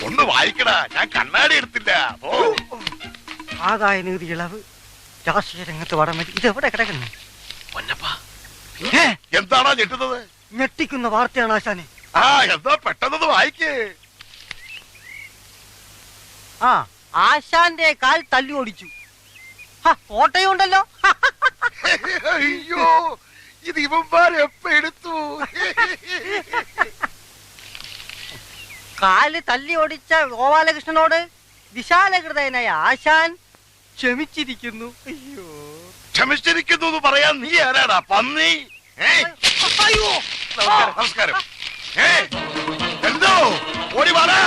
ഒന്ന് വായിക്കടാ, ഞാൻ കണ്ണാടി എടുത്തില്ല. ആദായ നികുതി ഇളവ്, രാഷ്ട്രീയ രംഗത്ത് വടമതി, ഇതെവിടെ കിടക്കുന്നു? എന്താണോ ഞെട്ടുന്നത്? ഞെട്ടിക്കുന്ന വാർത്തയാണ് ആശാനെ. ആ എന്താ പെട്ടെന്ന് വായിക്കേ. ആ ആശാന്റെ കാൽ തല്ലി ഓടിച്ചു. ഫോട്ടോയും ഉണ്ടല്ലോ. അയ്യോ, ഇത് ഇവന്മാരെപ്പ എടുത്തു? കാല് തല്ലി ഓടിച്ച ഗോപാലകൃഷ്ണനോട് വിശാലഹൃദയനായ ആശാൻ ക്ഷമിച്ചിരിക്കുന്നു. അയ്യോ, ക്ഷമിച്ചിരിക്കുന്നു എന്ന് പറയാൻ നീ ആരാടാ പന്നി? അയ്യോ, നമസ്കാരം. എന്തോ ഓടി വാടാ.